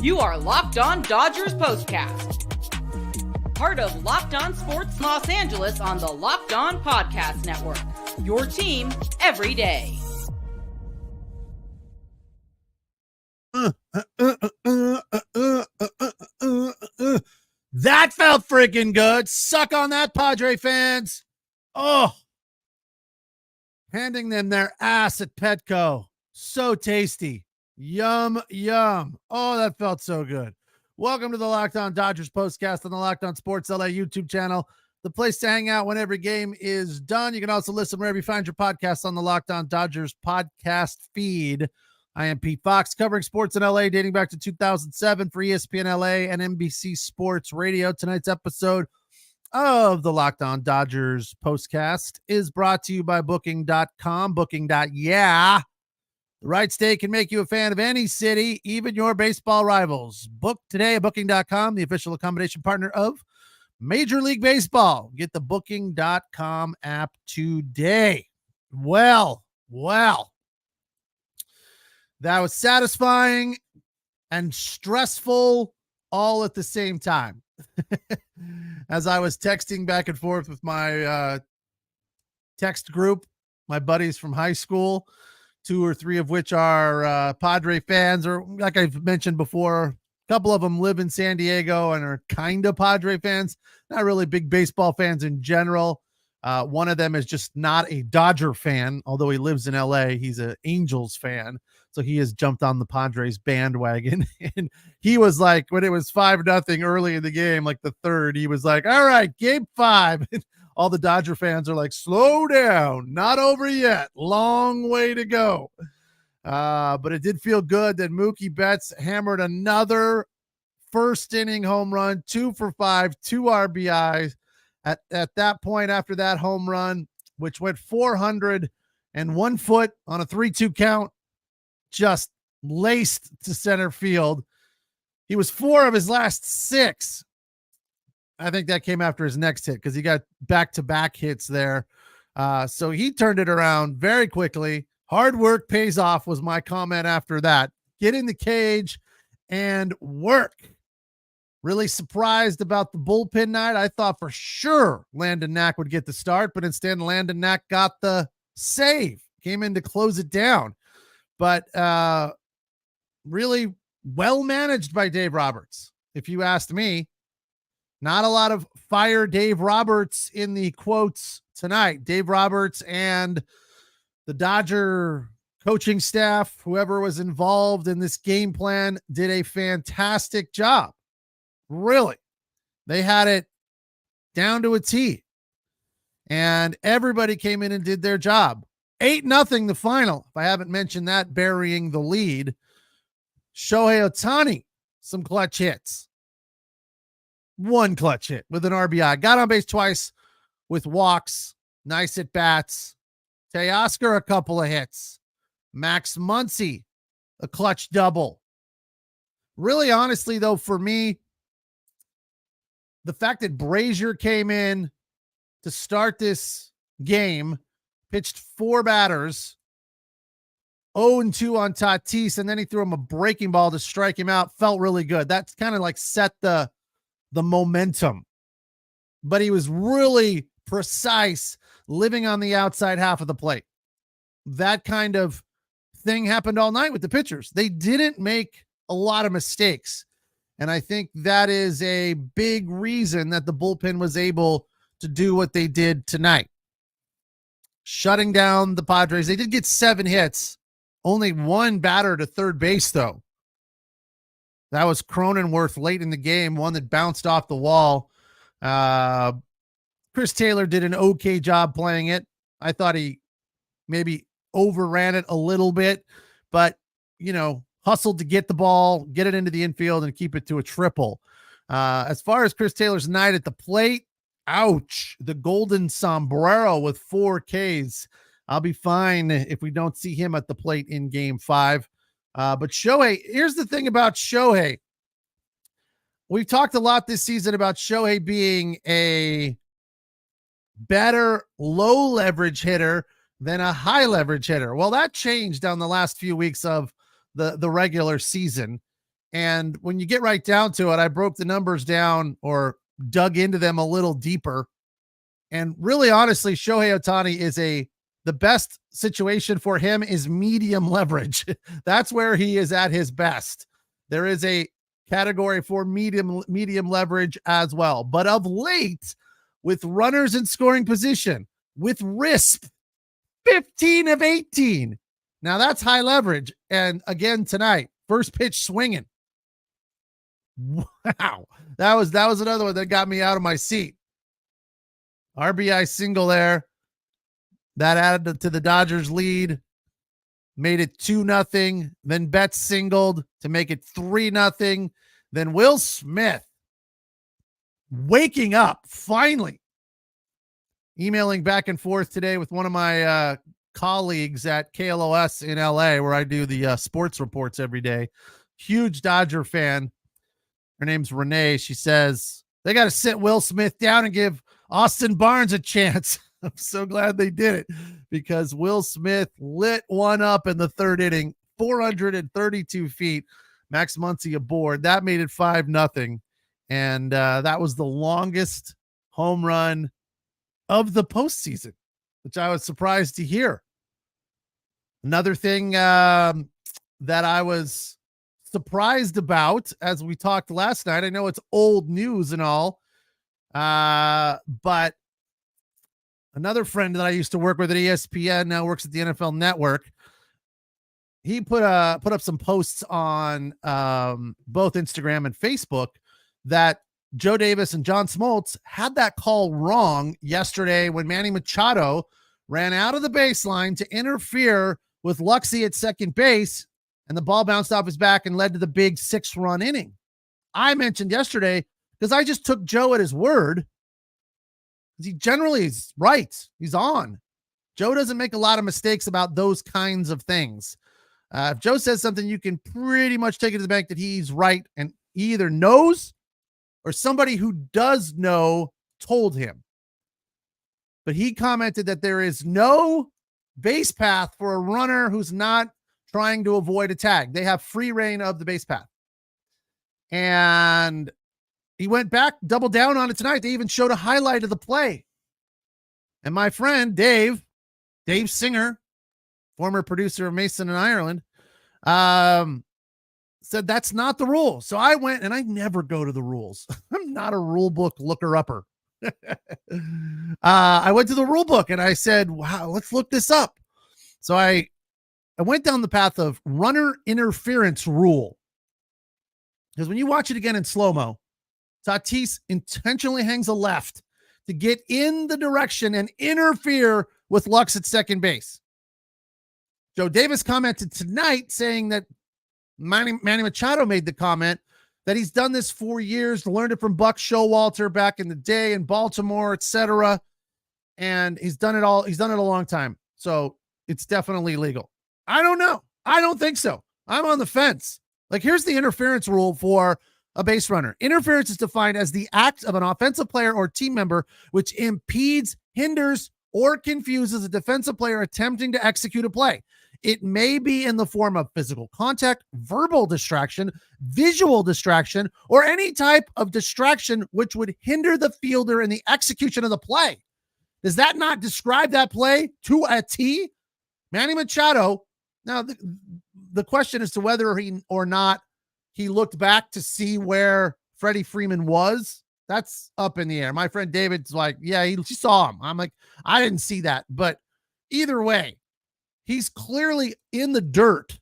You are Locked On Dodgers Postcast, part of Locked On Sports Los Angeles on the Locked On Podcast Network. Your team every day. That felt freaking good. Suck on that, Padre fans. Oh, handing them their ass at Petco. So tasty. Yum, yum. Oh, that felt so good. Welcome to the Locked On Dodgers Postcast on the Locked On Sports LA YouTube channel, the place to hang out when every game is done. You can also listen wherever you find your podcasts on the Locked On Dodgers podcast feed. I am Pete Fox, covering sports in LA dating back to 2007 for ESPN LA and NBC Sports Radio. Tonight's episode of the Locked On Dodgers Postcast is brought to you by Booking.com. Booking.yeah. The right stay can make you a fan of any city, even your baseball rivals. Book today at Booking.com, the official accommodation partner of Major League Baseball. Get the Booking.com app today. Well. That was satisfying and stressful all at the same time. As I was texting back and forth with my text group, my buddies from high school, 2 or 3 of which are Padre fans, or like I've mentioned before, a couple of them live in San Diego and are kind of Padre fans, not really big baseball fans in general. One of them is just not a Dodger fan, although he lives in LA. He's an Angels fan. So he has jumped on the Padres bandwagon. And he was like, when it was 5-0 early in the game, like the third, he was like, all right, game 5. All the Dodger fans are like, slow down, not over yet. Long way to go. But it did feel good that Mookie Betts hammered another first inning home run, 2 for 5, 2 RBIs. At that point, after that home run, which went 401 foot on a 3-2 count, just laced to center field. He was 4 of his last 6. I think that came after his next hit because he got back-to-back hits there. So he turned it around very quickly. Hard work pays off was my comment after that. Get in the cage and work. Really surprised about the bullpen night. I thought for sure Landon Knack would get the start, but instead Landon Knack got the save. Came in to close it down. But really well managed by Dave Roberts. If you asked me, not a lot of fire Dave Roberts in the quotes tonight. Dave Roberts and the Dodger coaching staff, whoever was involved in this game plan, did a fantastic job. Really. They had it down to a T. And everybody came in and did their job. 8-0 the final. If I haven't mentioned that, burying the lead. Shohei Ohtani, some clutch hits. 1 clutch hit with an RBI. Got on base twice with walks. Nice at bats. Teoscar, a couple of hits. Max Muncy, a clutch double. Really, honestly, though, for me, the fact that Brazier came in to start this game, pitched 4 batters, 0-2 on Tatis, and then he threw him a breaking ball to strike him out, felt really good. That's kind of like set the momentum. But he was really precise, living on the outside half of the plate. That kind of thing happened all night with the pitchers. They didn't make a lot of mistakes. And I think that is a big reason that the bullpen was able to do what they did tonight. Shutting down the Padres. They did get 7 hits. Only 1 batter to third base, though. That was Cronenworth late in the game, one that bounced off the wall. Chris Taylor did an okay job playing it. I thought he maybe overran it a little bit, but, hustled to get the ball, get it into the infield, and keep it to a triple. As far as Chris Taylor's night at the plate, ouch, the golden sombrero with 4 Ks. I'll be fine if we don't see him at the plate in game 5. But Shohei, here's the thing about Shohei. We've talked a lot this season about Shohei being a better low leverage hitter than a high leverage hitter. Well, that changed down the last few weeks of the regular season. And when you get right down to it, I broke the numbers down or dug into them a little deeper. And really, honestly, Shohei Ohtani is the best situation for him is medium leverage. That's where he is at his best. There is a category for medium leverage as well. But of late, with runners in scoring position, with RISP, 15 of 18. Now that's high leverage. And again, tonight, first pitch swinging. Wow. That was another one that got me out of my seat. RBI single there. That added to the Dodgers lead. Made it 2-0. Then Betts singled to make it 3-0. Then Will Smith waking up finally. Emailing back and forth today with one of my colleagues at KLOS in LA, where I do the sports reports every day. Huge Dodger fan. Her name's Renee. She says they got to sit Will Smith down and give Austin Barnes a chance. I'm so glad they did it because Will Smith lit one up in the third inning, 432 feet. Max Muncy aboard. That made it 5-0. And that was the longest home run of the postseason, which I was surprised to hear. Another thing that I was surprised about, as we talked last night, I know it's old news and all, but another friend that I used to work with at ESPN now works at the NFL Network. He put up some posts on both Instagram and Facebook that Joe Davis and John Smoltz had that call wrong yesterday when Manny Machado ran out of the baseline to interfere with Luxy at second base, and the ball bounced off his back and led to the big 6-run inning. I mentioned yesterday because I just took Joe at his word. He generally is right. He's on. Joe doesn't make a lot of mistakes about those kinds of things. If Joe says something, you can pretty much take it to the bank that he's right, and he either knows or somebody who does know told him. But he commented that there is no base path for a runner who's not trying to avoid a tag. They have free reign of the base path. And he went back, doubled down on it tonight. They even showed a highlight of the play. And my friend, Dave Singer, former producer of Mason in Ireland, said that's not the rule. So I went, and I never go to the rules. I'm not a rule book looker-upper. I went to the rule book and I said, wow, let's look this up. So I went down the path of runner interference rule. Because when you watch it again in slow-mo, Tatis intentionally hangs a left to get in the direction and interfere with Lux at second base. Joe Davis commented tonight saying that Manny Machado made the comment that he's done this for years, learned it from Buck Showalter back in the day in Baltimore, etc. And he's done it all. He's done it a long time. So it's definitely legal. I don't know. I don't think so. I'm on the fence. Like, here's the interference rule for a base runner. Interference is defined as the act of an offensive player or team member which impedes, hinders, or confuses a defensive player attempting to execute a play. It may be in the form of physical contact, verbal distraction, visual distraction, or any type of distraction which would hinder the fielder in the execution of the play. Does that not describe that play to a T? Manny Machado. Now, the question as to whether or not he looked back to see where Freddie Freeman was, that's up in the air. My friend David's like, yeah, he saw him. I'm like, I didn't see that. But either way, he's clearly in the dirt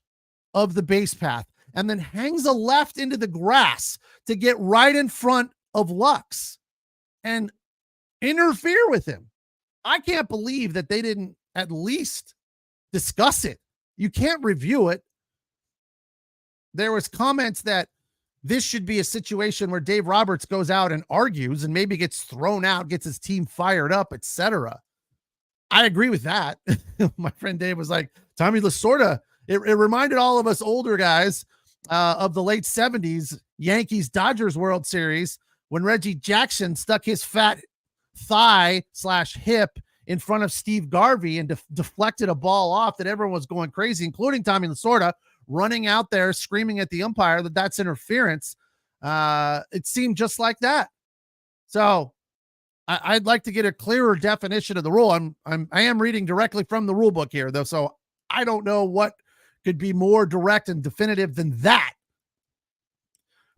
of the base path and then hangs a left into the grass to get right in front of Lux and interfere with him. I can't believe that they didn't at least discuss it. You can't review it. There was comments that this should be a situation where Dave Roberts goes out and argues and maybe gets thrown out, gets his team fired up, etc. I agree with that. My friend Dave was like, Tommy Lasorda. It reminded all of us older guys of the late 70s Yankees Dodgers World Series when Reggie Jackson stuck his fat thigh/hip in front of Steve Garvey and deflected a ball off that everyone was going crazy, including Tommy Lasorda. running out there screaming at the umpire that that's interference. It seemed just like that. So I'd like to get a clearer definition of the rule. I am reading directly from the rule book here, though, so I don't know what could be more direct and definitive than that.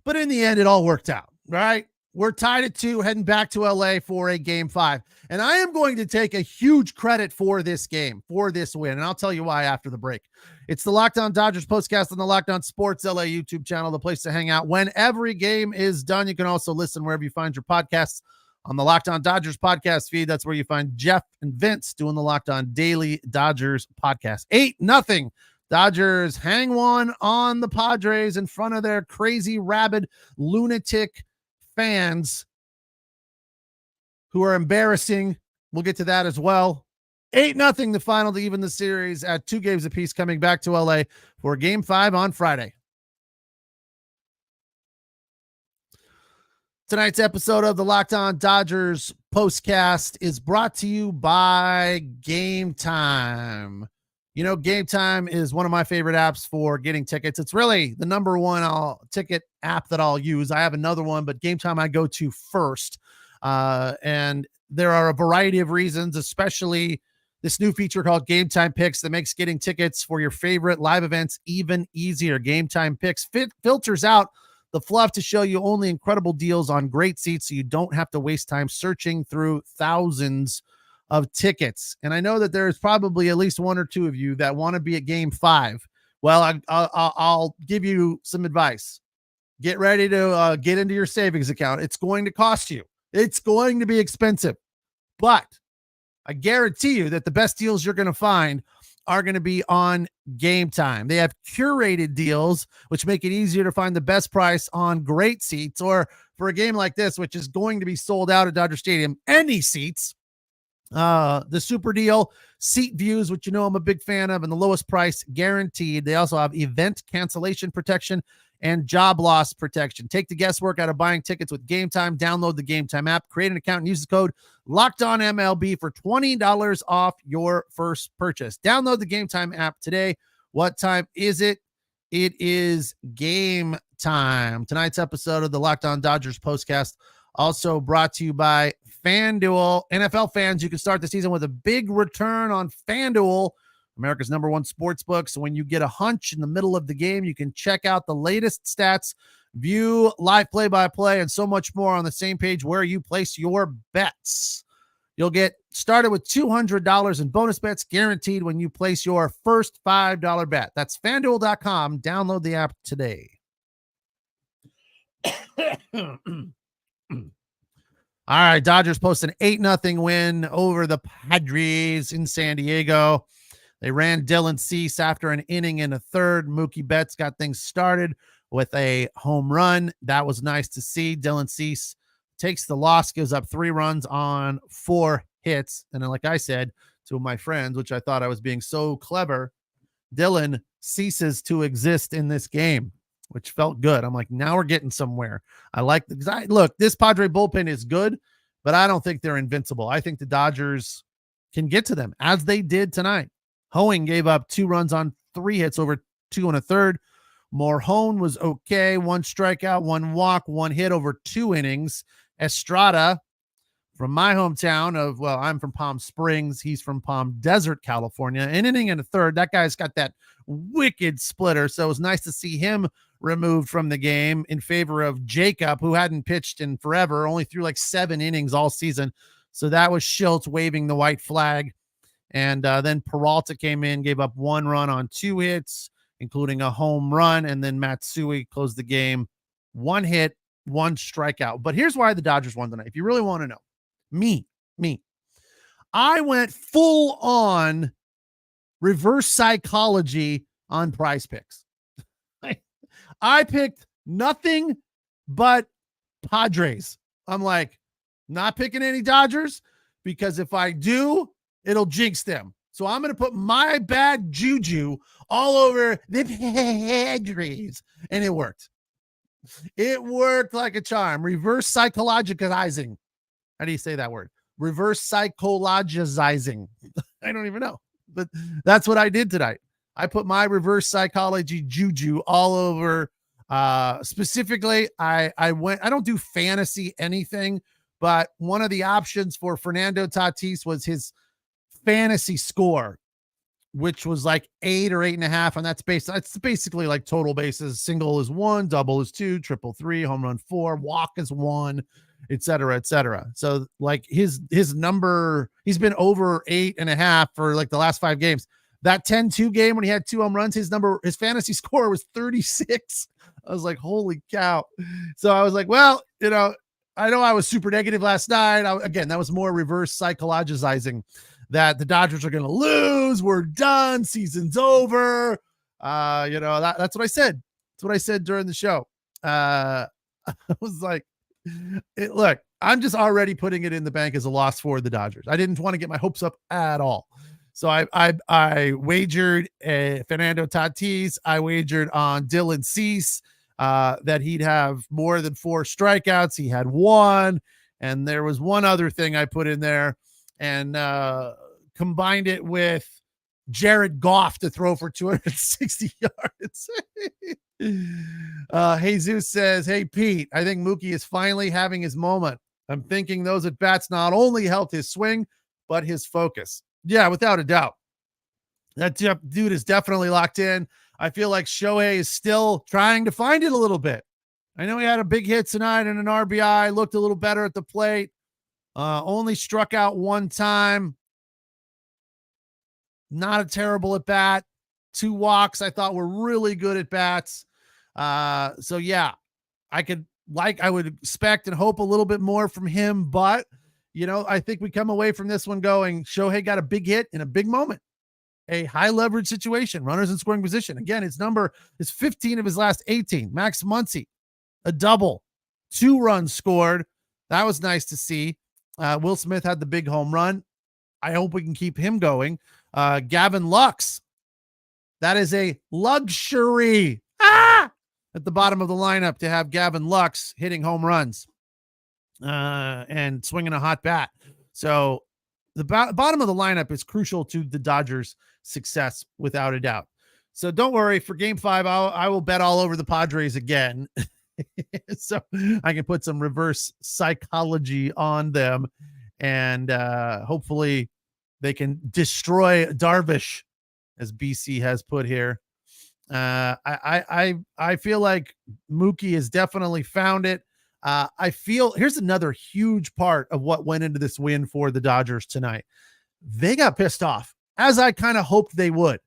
But in the end, it all worked out, right? We're tied at 2, heading back to LA for a game 5. And I am going to take a huge credit for this game, for this win. And I'll tell you why after the break. It's the Locked On Dodgers postcast on the Locked On Sports LA YouTube channel, the place to hang out when every game is done. You can also listen wherever you find your podcasts on the Locked On Dodgers podcast feed. That's where you find Jeff and Vince doing the Locked On Daily Dodgers podcast. 8-0. Dodgers hang one on the Padres in front of their crazy, rabid, lunatic fans who are embarrassing. We'll get to that as well. 8-0, the final to even the series at 2 games apiece, coming back to LA for game 5 on Friday. Tonight's episode of the Locked On Dodgers postcast is brought to you by Game Time. You know, Game Time is one of my favorite apps for getting tickets. It's really the number one ticket app that I'll use. I have another one, but Game Time I go to first. And there are a variety of reasons, especially this new feature called Game Time Picks that makes getting tickets for your favorite live events even easier. Game Time Picks filters out the fluff to show you only incredible deals on great seats, so you don't have to waste time searching through thousands of tickets. And I know that there's probably at least 1 or 2 of you that want to be at game 5. Well, I'll give you some advice. Get ready to get into your savings account. It's going to cost you. It's going to be expensive, but I guarantee you that the best deals you're going to find are going to be on Game Time. They have curated deals, which make it easier to find the best price on great seats, or for a game like this, which is going to be sold out at Dodger Stadium, any seats. The super deal, seat views, which you know I'm a big fan of, and the lowest price guaranteed. They also have event cancellation protection and job loss protection. Take the guesswork out of buying tickets with Game Time. Download the Game Time app, create an account, and use the code LOCKEDONMLB for $20 off your first purchase. Download the Game Time app today. What time is it? It is game time. Tonight's episode of the Locked On Dodgers postcast also brought to you by FanDuel. NFL fans, you can start the season with a big return on FanDuel, America's #1 sports book. So when you get a hunch in the middle of the game, you can check out the latest stats, view live play-by-play, and so much more on the same page where you place your bets. You'll get started with $200 in bonus bets guaranteed when you place your first $5 bet. That's FanDuel.com. Download the app today. All right, Dodgers post an 8-0 win over the Padres in San Diego. They ran Dylan Cease after an inning in a third. Mookie Betts got things started with a home run. That was nice to see. Dylan Cease takes the loss, gives up 3 runs on 4 hits. And then, like I said to my friends, which I thought I was being so clever, Dylan ceases to exist in this game, which felt good. I'm like, now we're getting somewhere. I like the look, this Padre bullpen is good, but I don't think they're invincible. I think the Dodgers can get to them as they did tonight. Hoeing gave up 2 runs on 3 hits over 2 1/3. Morhone was okay. 1 strikeout, 1 walk, 1 hit over 2 innings. Estrada from my hometown of, well, I'm from Palm Springs. He's from Palm Desert, California. An inning and a third. That guy's got that wicked splitter. So it was nice to see him removed from the game in favor of Jacob, who hadn't pitched in forever, only threw like 7 innings all season. So that was Schultz waving the white flag. And then Peralta came in, gave up 1 run on 2 hits, including a home run. And then Matsui closed the game, 1 hit, 1 strikeout. But here's why the Dodgers won tonight. If you really want to know, me, I went full on reverse psychology on PrizePicks. I picked nothing but Padres. I'm like, not picking any Dodgers, because if I do, it'll jinx them. So I'm going to put my bad juju all over the Padres. And it worked. It worked like a charm. Reverse psychologizing. How do you say that word? Reverse psychologizing. I don't even know. But that's what I did tonight. I put my reverse psychology juju all over. Specifically, I don't do fantasy anything, but one of the options for Fernando Tatis was his fantasy score, which was like 8 or 8.5. And that's basically like total bases. Single is 1, double is 2, triple 3, home run 4, walk is 1, et cetera, et cetera. So like his number, he's been over 8.5 for like the last 5 games. That 10-2 game when he had 2 home runs, his fantasy score was 36. I was like, holy cow. So I was like, well, I know I was super negative last night. Again, that was more reverse psychologizing that the Dodgers are going to lose. We're done. Season's over. That's what I said. That's what I said during the show. I was like, look, I'm just already putting it in the bank as a loss for the Dodgers. I didn't want to get my hopes up at all. So I wagered Fernando Tatis. I wagered on Dylan Cease that he'd have more than 4 strikeouts. He had 1. And there was one other thing I put in there and combined it with Jared Goff to throw for 260 yards. Jesus says, hey, Pete, I think Mookie is finally having his moment. I'm thinking those at bats not only helped his swing, but his focus. Yeah, without a doubt. That dude is definitely locked in. I feel like Shohei is still trying to find it a little bit. I know he had a big hit tonight and an RBI, looked a little better at the plate. Only struck out 1 time. Not a terrible at bat. 2 walks I thought were really good at bats. So yeah, I would expect and hope a little bit more from him, but I think we come away from this one going, Shohei got a big hit in a big moment, a high leverage situation, runners in scoring position. Again, his number is 15 of his last 18. Max Muncy, a double, 2 runs scored. That was nice to see. Will Smith had the big home run. I hope we can keep him going. Gavin Lux, that is a luxury at the bottom of the lineup to have Gavin Lux hitting home runs and swinging a hot bat. So the bottom of the lineup is crucial to the Dodgers' success without a doubt. So don't worry, for game 5, I will bet all over the Padres again. So I can put some reverse psychology on them and hopefully they can destroy Darvish, as BC has put here. I feel like Mookie has definitely found it. Here's another huge part of what went into this win for the Dodgers tonight. They got pissed off, as I kind of hoped they would.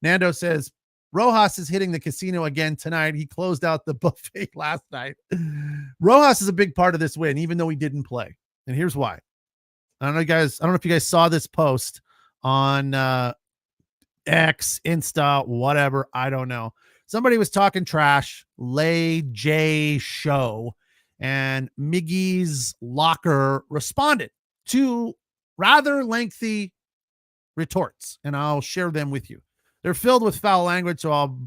Nando says, Rojas is hitting the casino again tonight. He closed out the buffet last night. Rojas is a big part of this win, even though he didn't play. And here's why. I don't know if you guys saw this post on X, Insta, whatever. I don't know. Somebody was talking trash, Lay J Show, and Miggy's locker responded to rather lengthy retorts, and I'll share them with you. They're filled with foul language, so I'll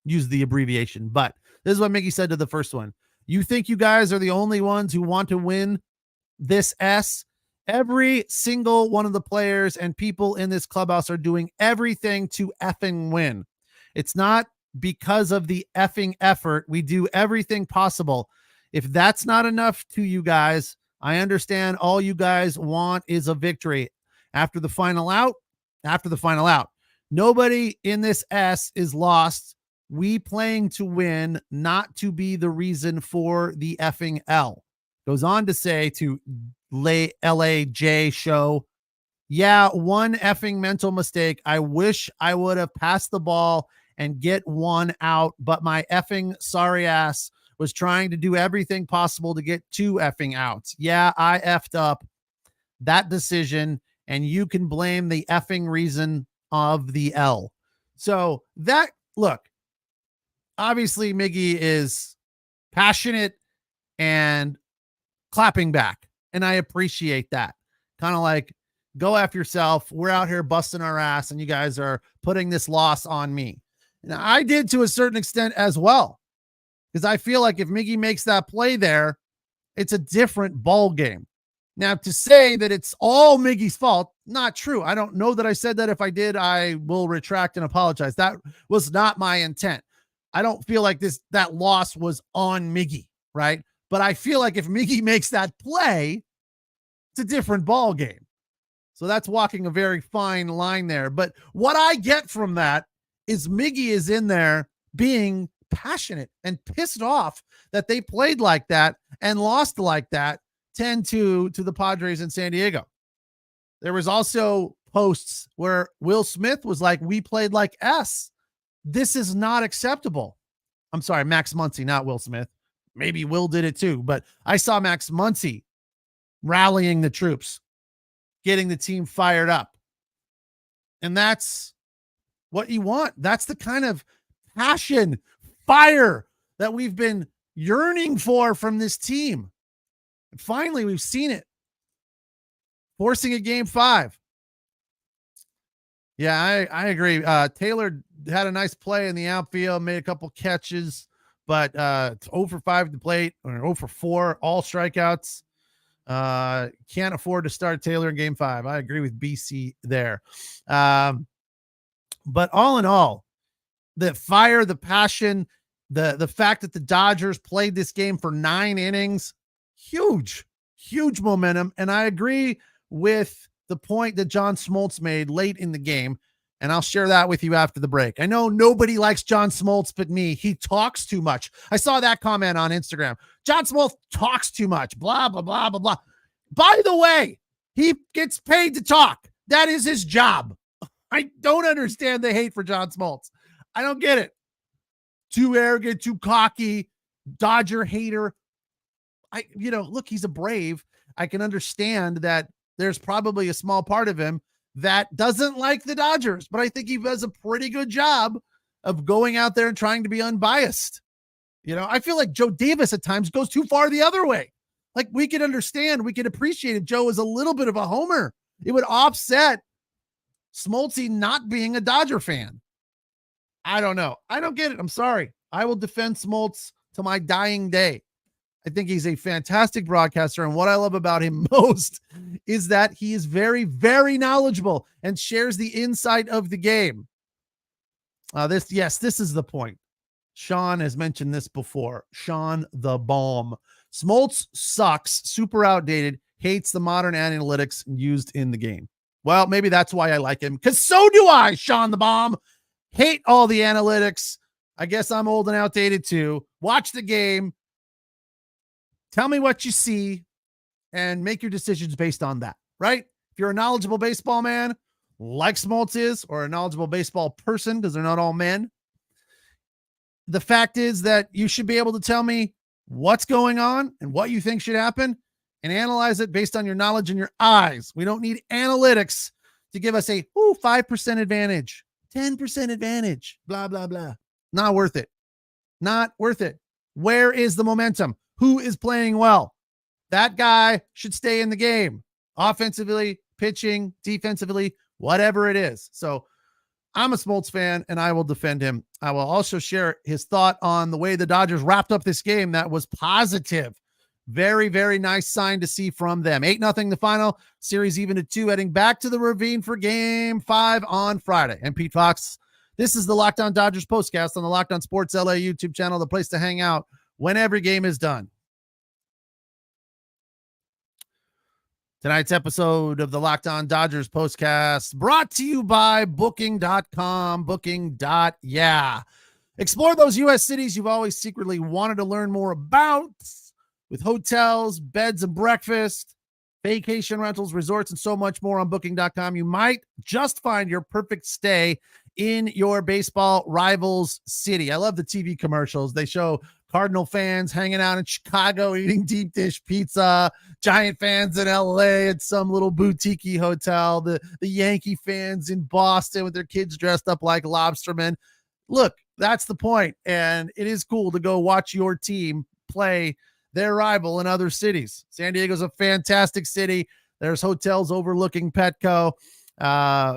use the abbreviation. But this is what Miggy said to the first one. You think you guys are the only ones who want to win this S? Every single one of the players and people in this clubhouse are doing everything to effing win. It's not because of the effing effort. We do everything possible. If that's not enough to you guys, I understand all you guys want is a victory. After the final out. Nobody in this S is lost. We playing to win, not to be the reason for the effing L. Goes on to say to LAJ Show, yeah, one effing mental mistake. I wish I would have passed the ball and get 1 out, but my effing sorry ass was trying to do everything possible to get 2 effing outs. Yeah, I effed up that decision, and you can blame the effing reason of the L. So look, obviously Miggy is passionate and clapping back, and I appreciate that. Kind of like, go after yourself. We're out here busting our ass, and you guys are putting this loss on me. And I did to a certain extent as well, because I feel like if Miggy makes that play there, it's a different ball game. Now, to say that it's all Miggy's fault, not true. I don't know that I said that. If I did, I will retract and apologize. That was not my intent. I don't feel like that loss was on Miggy, right? But I feel like if Miggy makes that play, it's a different ball game. So that's walking a very fine line there. But what I get from that is Miggy is in there being passionate and pissed off that they played like that and lost like that 10-2 to the Padres in San Diego. There was also posts where Will Smith was like, we played like S. This is not acceptable. I'm sorry, Max Muncy, not Will Smith. Maybe Will did it too, but I saw Max Muncy rallying the troops, getting the team fired up. And that's what you want. That's the kind of passion, fire that we've been yearning for from this team. And finally, we've seen it. Forcing a game 5. Yeah, I agree. Taylor had a nice play in the outfield, made a couple catches, but 0 for 5 at the plate, or 0 for 4, all strikeouts. Can't afford to start Taylor in game 5. I agree with BC there. But all in all, the fire, the passion, the fact that the Dodgers played this game for 9 innings, huge momentum. And I agree with the point that John Smoltz made late in the game, and I'll share that with you after the break. I know nobody likes John Smoltz but me. He talks too much. I saw that comment on Instagram. John Smoltz talks too much, blah, blah, blah, blah, blah. By the way, he gets paid to talk. That is his job. I don't understand the hate for John Smoltz. I don't get it. Too arrogant, too cocky, Dodger hater. Look, he's a Brave. I can understand that there's probably a small part of him that doesn't like the Dodgers, but I think he does a pretty good job of going out there and trying to be unbiased. I feel like Joe Davis at times goes too far the other way. Like, we could understand, we could appreciate if Joe is a little bit of a homer. It would offset Smoltzy not being a Dodger fan. I don't know. I don't get it. I'm sorry. I will defend Smoltz to my dying day. I think he's a fantastic broadcaster, and what I love about him most is that he is very, very knowledgeable and shares the insight of the game. This is the point. Sean has mentioned this before. Sean the Bomb. Smoltz sucks, super outdated, hates the modern analytics used in the game. Well, maybe that's why I like him, because so do I, Sean the Bomb. Hate all the analytics. I guess I'm old and outdated too. Watch the game. Tell me what you see and make your decisions based on that, right? If you're a knowledgeable baseball man, like Smoltz is, or a knowledgeable baseball person, because they're not all men, the fact is that you should be able to tell me what's going on and what you think should happen and analyze it based on your knowledge and your eyes. We don't need analytics to give us a 5% advantage, 10% advantage, blah, blah, blah. Not worth it. Not worth it. Where is the momentum? Who is playing well? That guy should stay in the game. Offensively, pitching, defensively, whatever it is. So I'm a Smoltz fan, and I will defend him. I will also share his thought on the way the Dodgers wrapped up this game. That was positive. Very, very nice sign to see from them. 8-0 the final. Series even at 2, heading back to the Ravine for game 5 on Friday. And Pete Fox, this is the Locked On Dodgers postcast on the Locked On Sports LA YouTube channel, the place to hang out when every game is done. Tonight's episode of the Locked On Dodgers postcast brought to you by Booking.com. Booking.yeah. Explore those U.S. cities you've always secretly wanted to learn more about, with hotels, beds and breakfast, vacation rentals, resorts, and so much more on Booking.com. You might just find your perfect stay in your baseball rival's city. I love the TV commercials. They show Cardinal fans hanging out in Chicago eating deep dish pizza, Giant fans in LA at some little boutique hotel, the Yankee fans in Boston with their kids dressed up like lobstermen. Look, that's the point. And it is cool to go watch your team play their rival in other cities. San Diego's a fantastic city. There's hotels overlooking Petco.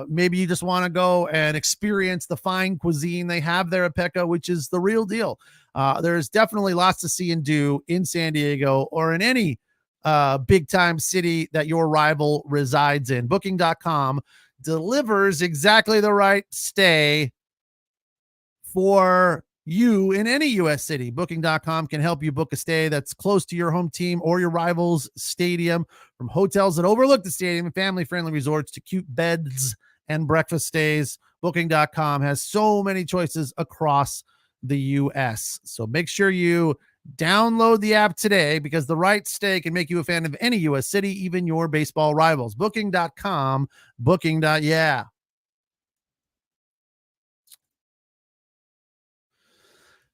Maybe you just want to go and experience the fine cuisine they have there at Petco, which is the real deal. There's definitely lots to see and do in San Diego or in any big time city that your rival resides in. Booking.com delivers exactly the right stay for you in any U.S. city. Booking.com can help you book a stay that's close to your home team or your rival's stadium, from hotels that overlook the stadium and family-friendly resorts to cute beds and breakfast stays. Booking.com has so many choices across the U.S. So make sure you download the app today, because the right stay can make you a fan of any U.S. city, even your baseball rivals. Booking.com, booking.yeah.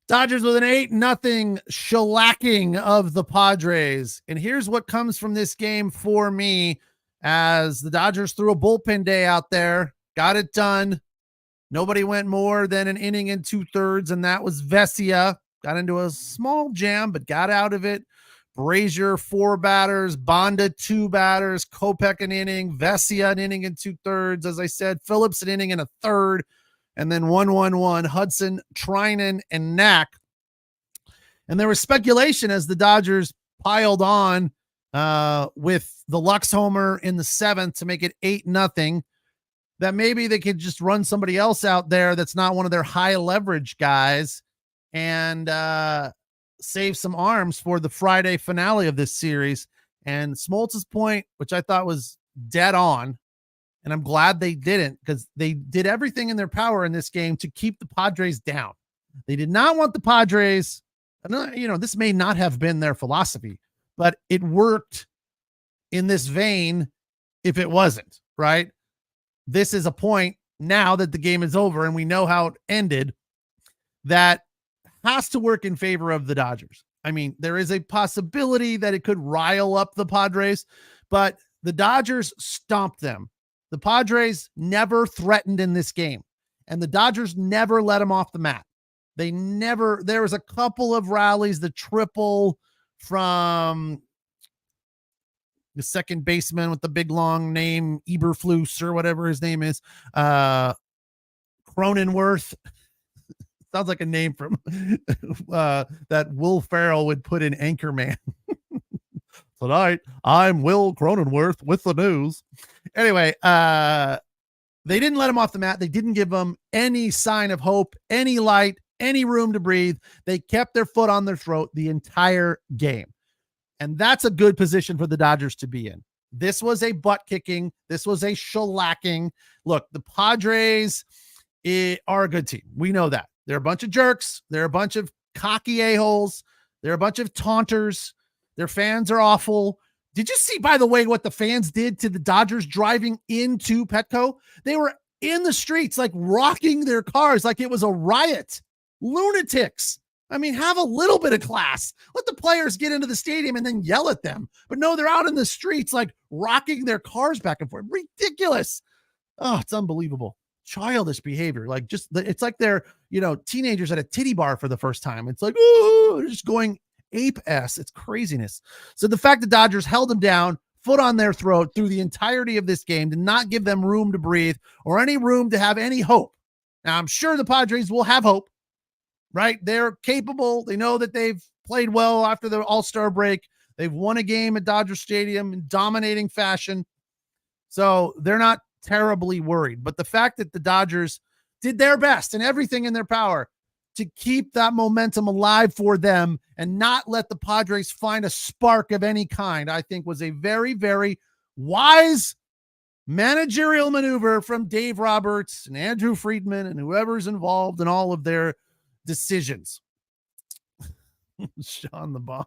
Dodgers with an 8-0 shellacking of the Padres. And here's what comes from this game for me, as the Dodgers threw a bullpen day out there, got it done. Nobody went more than an inning and 2/3, and that was Vesia. Got into a small jam, but got out of it. Brazier, 4 batters. Bonda, 2 batters. Kopech, an inning. Vesia, an inning and 2/3. As I said, Phillips, an inning and a third. And then 1-1-1, Hudson, Trinan, and Knack. And there was speculation as the Dodgers piled on with the Lux homer in the 7th to make it 8-0, that maybe they could just run somebody else out there that's not one of their high leverage guys and save some arms for the Friday finale of this series. And Smoltz's point, which I thought was dead on, and I'm glad they didn't, because they did everything in their power in this game to keep the Padres down. They did not want the Padres. This may not have been their philosophy, but it worked in this vein if it wasn't, right? This is a point now that the game is over and we know how it ended that has to work in favor of the Dodgers. I mean, there is a possibility that it could rile up the Padres, but the Dodgers stomped them. The Padres never threatened in this game, and the Dodgers never let them off the mat. There was a couple of rallies, the triple from the second baseman with the big long name, Eberflus or whatever his name is. Cronenworth. Sounds like a name from that Will Ferrell would put in Anchorman. Tonight, I'm Will Cronenworth with the news. Anyway, they didn't let him off the mat. They didn't give him any sign of hope, any light, any room to breathe. They kept their foot on their throat the entire game. And that's a good position for the Dodgers to be in. This was a butt kicking. This was a shellacking. Look, the Padres are a good team. We know that. They're a bunch of jerks. They're a bunch of cocky a-holes. They're a bunch of taunters. Their fans are awful. Did you see, by the way, what the fans did to the Dodgers driving into Petco? They were in the streets, like rocking their cars like it was a riot. Lunatics. I mean, have a little bit of class. Let the players get into the stadium and then yell at them. But no, they're out in the streets, like rocking their cars back and forth. Ridiculous. Oh, it's unbelievable. Childish behavior. Like it's like they're, teenagers at a titty bar for the first time. It's like, oh, they're just going ape-ass. It's craziness. So the fact the Dodgers held them down, foot on their throat through the entirety of this game, did not give them room to breathe or any room to have any hope. Now, I'm sure the Padres will have hope, right? They're capable. They know that they've played well after the All-Star break. They've won a game at Dodger Stadium in dominating fashion. So they're not terribly worried. But the fact that the Dodgers did their best and everything in their power to keep that momentum alive for them and not let the Padres find a spark of any kind, I think was a very, very wise managerial maneuver from Dave Roberts and Andrew Friedman and whoever's involved in all of their decisions. Sean the Bomb.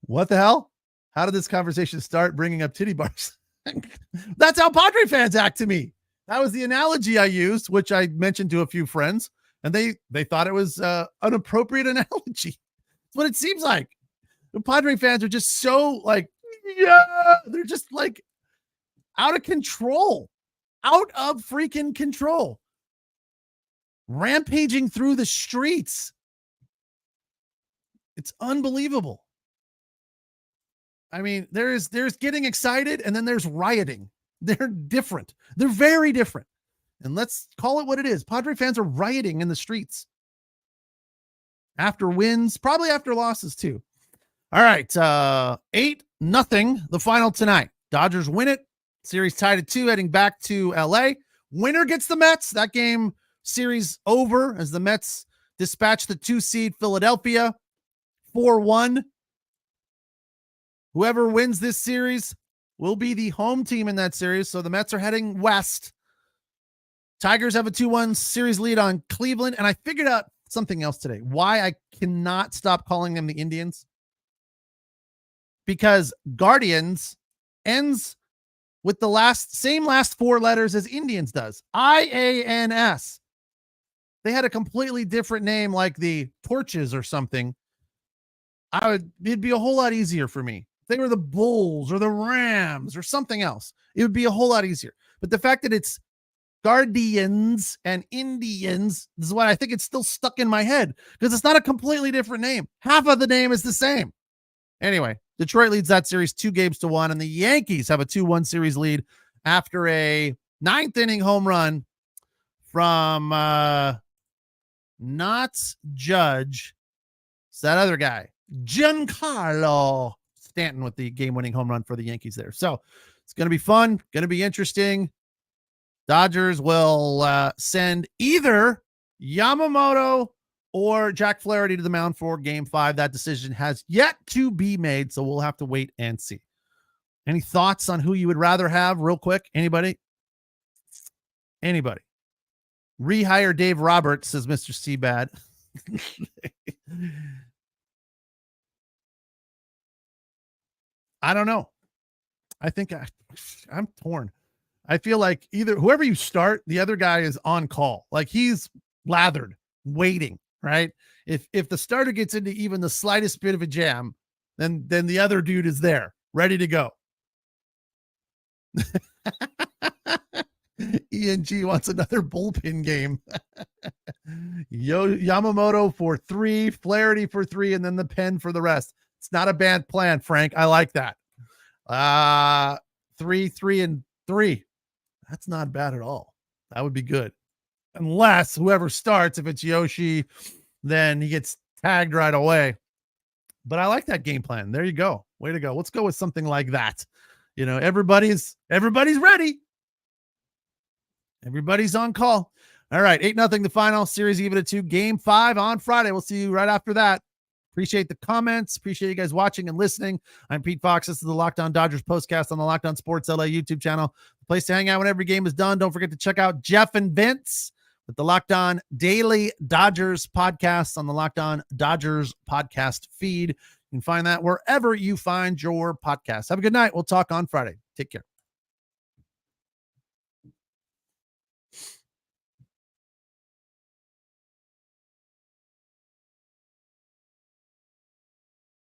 What the hell? How did this conversation start bringing up titty bars? That's how Padre fans act to me. That was the analogy I used, which I mentioned to a few friends, and they thought it was an appropriate analogy. That's what it seems like. The Padre fans are just so like, yeah, they're just like out of control, out of freaking control, rampaging through the streets. It's unbelievable. I mean, there's getting excited and then there's rioting. They're different. They're very different. And let's call it what it is. Padre fans are rioting in the streets after wins, probably after losses too. All right. 8-0, the final tonight. Dodgers win it. Series tied at 2, heading back to LA. Winner gets the Mets. That game series over as the Mets dispatch the 2 seed Philadelphia 4-1. Whoever wins this series will be the home team in that series. So the Mets are heading west. Tigers have a 2-1 series lead on Cleveland. And I figured out something else today. Why I cannot stop calling them the Indians. Because Guardians ends with the same last 4 letters as Indians does. IANS. They had a completely different name like the Torches or something. It'd be a whole lot easier for me. If they were the Bulls or the Rams or something else, it would be a whole lot easier. But the fact that it's Guardians and Indians, this is why I think it's still stuck in my head, because it's not a completely different name. Half of the name is the same. Anyway, Detroit leads that series 2-1, and the Yankees have a 2-1 series lead after a 9th inning home run from not Judge. It's that other guy, Giancarlo Stanton, with the game-winning home run for the Yankees there. So it's going to be fun, going to be interesting. Dodgers will send either Yamamoto or Jack Flaherty to the mound for game 5. That decision has yet to be made, so we'll have to wait and see. Any thoughts on who you would rather have real quick? Anybody? Rehire Dave Roberts, says Mr. Seabad. I don't know. I think I'm torn. I feel like either whoever you start, the other guy is on call. Like he's lathered, waiting. Right? If the starter gets into even the slightest bit of a jam, then the other dude is there, ready to go. ENG wants another bullpen game. Yamamoto for 3, Flaherty for 3, and then the pen for the rest. It's not a bad plan, Frank. I like that. 3, 3, and 3. That's not bad at all. That would be good. Unless whoever starts, if it's Yoshi, then he gets tagged right away. But I like that game plan. There you go. Way to go. Let's go with something like that. You know, everybody's ready. Everybody's on call. All right. 8-0 the final, series even at 2, game 5 on Friday. We'll see you right after that. Appreciate the comments. Appreciate you guys watching and listening. I'm Pete Fox. This is the Locked On Dodgers postcast on the Locked On Sports LA YouTube channel. The place to hang out when every game is done. Don't forget to check out Jeff and Vince with the Locked On Daily Dodgers podcast on the Locked On Dodgers podcast feed. You can find that wherever you find your podcast. Have a good night. We'll talk on Friday. Take care.